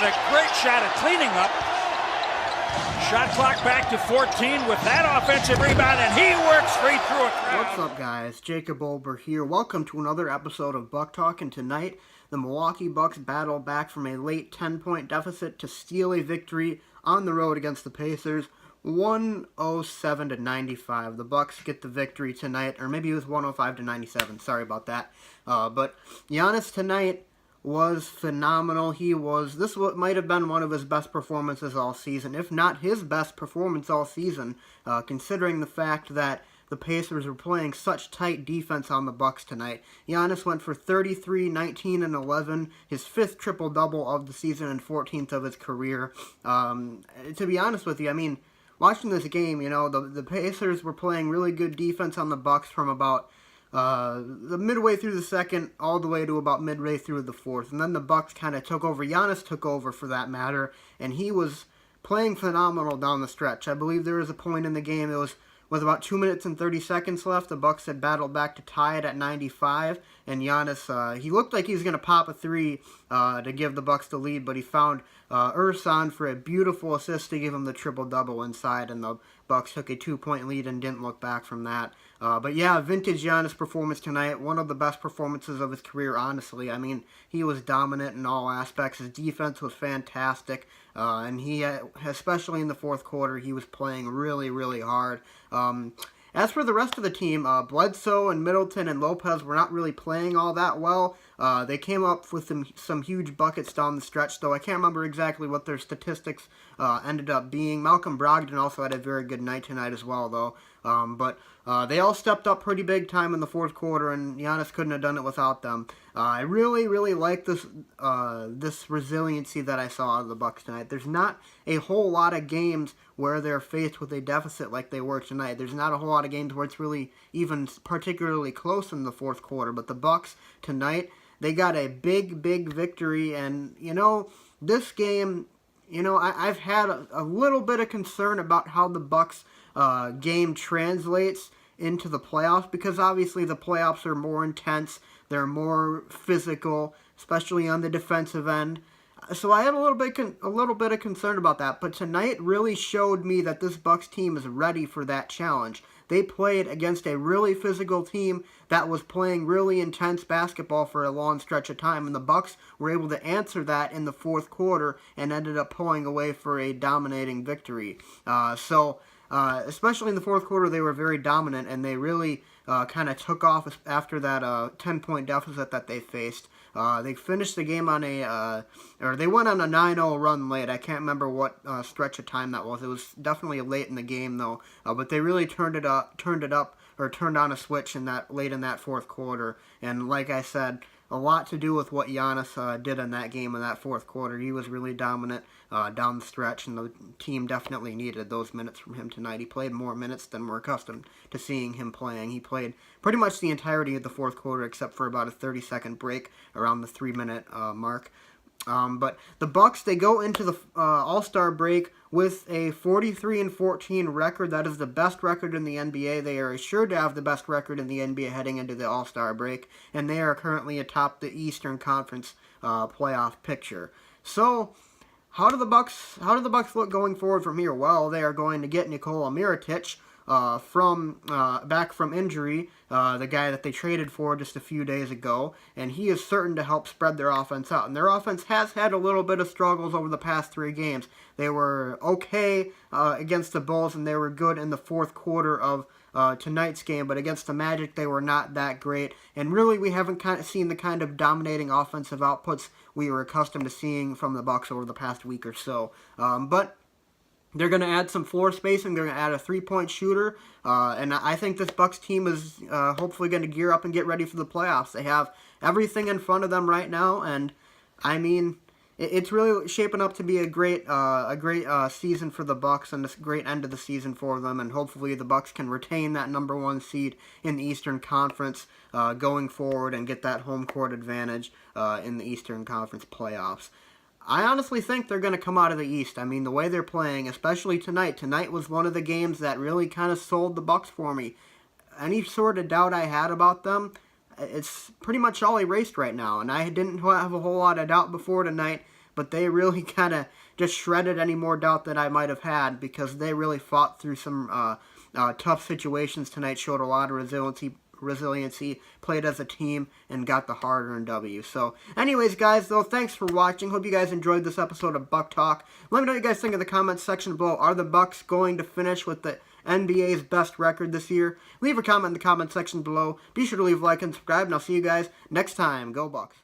had a great shot at cleaning up. Shot clock back to 14 with that offensive rebound, and he works straight through a crowd. What's up, guys? Jacob Ober here. Welcome to another episode of BuckTalk, and tonight the Milwaukee Bucks battle back from a late 10-point deficit to steal a victory on the road against the Pacers, 107-95. The Bucks get the victory tonight, or maybe it was 105-97. Sorry about that. But Giannis tonight was phenomenal. This might have been one of his best performances all season, if not his best performance all season, considering the fact that the Pacers were playing such tight defense on the Bucks tonight. Giannis went for 33, 19, and 11, his fifth triple-double of the season and 14th of his career. To be honest with you, I mean, watching this game, you know, the Pacers were playing really good defense on the Bucks from about the midway through the second all the way to about midway through the fourth. And then the Bucks kind of took over. Giannis took over for that matter, and he was playing phenomenal down the stretch. I believe there was a point in the game, it was about 2 minutes and 30 seconds left. The Bucks had battled back to tie it at 95, and Giannis, he looked like he was going to pop a three to give the Bucks the lead, but he found Ersan for a beautiful assist to give him the triple-double inside, and the Bucks took a 2-point lead and didn't look back from that. But yeah, vintage Giannis performance tonight, one of the best performances of his career, honestly. I mean, he was dominant in all aspects. His defense was fantastic, and he, especially in the fourth quarter, he was playing really, really hard. As for the rest of the team, Bledsoe and Middleton and Lopez were not really playing all that well. They came up with some huge buckets down the stretch, though I can't remember exactly what their statistics ended up being. Malcolm Brogdon also had a very good night tonight as well, though. But they all stepped up pretty big time in the fourth quarter, and Giannis couldn't have done it without them. I really, really like this resiliency that I saw out of the Bucks tonight. There's not a whole lot of games where they're faced with a deficit like they were tonight. There's not a whole lot of games where it's really even particularly close in the fourth quarter. But the Bucks tonight, they got a big, big victory. And, you know, this game, you know, I've had a little bit of concern about how the Bucks game translates into the playoffs, because obviously the playoffs are more intense, they're more physical, especially on the defensive end. So I had a little bit of concern about that, but tonight really showed me that this Bucks team is ready for that challenge. They played against a really physical team that was playing really intense basketball for a long stretch of time, and the Bucks were able to answer that in the fourth quarter and ended up pulling away for a dominating victory. Especially in the fourth quarter, they were very dominant, and they really kind of took off after that 10-point deficit that they faced. They finished the game on they went on a 9-0 run late. I can't remember what stretch of time that was. It was definitely late in the game, though. But they really turned on a switch late in that fourth quarter. And like I said, a lot to do with what Giannis did in that game in that fourth quarter. He was really dominant down the stretch, and the team definitely needed those minutes from him tonight. He played more minutes than we're accustomed to seeing him playing. He played pretty much the entirety of the fourth quarter except for about a 30-second break around the 3-minute mark. But the Bucks, they go into the All-Star break with a 43-14 record. That is the best record in the NBA. They are assured to have the best record in the NBA heading into the All-Star break, and they are currently atop the Eastern Conference playoff picture. So, how do the Bucks look going forward from here? Well, they are going to get Nikola Mirotic back from injury, the guy that they traded for just a few days ago, and he is certain to help spread their offense out. And their offense has had a little bit of struggles over the past 3 games. They were okay against the Bulls, and they were good in the fourth quarter of tonight's game, but against the Magic, they were not that great. And really, we haven't seen the kind of dominating offensive outputs we were accustomed to seeing from the Bucks over the past week or so. But they're going to add some floor spacing. They're going to add a 3-point shooter. And I think this Bucks team is hopefully going to gear up and get ready for the playoffs. They have everything in front of them right now. And, I mean, it's really shaping up to be a great season for the Bucks and a great end of the season for them. And hopefully the Bucks can retain that number 1 seed in the Eastern Conference going forward and get that home court advantage in the Eastern Conference playoffs. I honestly think they're going to come out of the East. I mean, the way they're playing, especially tonight. Tonight was one of the games that really kind of sold the Bucks for me. Any sort of doubt I had about them, it's pretty much all erased right now. And I didn't have a whole lot of doubt before tonight, but they really kind of just shredded any more doubt that I might have had, because they really fought through some tough situations tonight, showed a lot of resiliency, played as a team, and got the hard-earned W. So, anyways, guys, though, thanks for watching. Hope you guys enjoyed this episode of Buck Talk. Let me know what you guys think in the comments section below. Are the Bucks going to finish with the NBA's best record this year? Leave a comment in the comment section below. Be sure to leave a like and subscribe, and I'll see you guys next time. Go Bucks.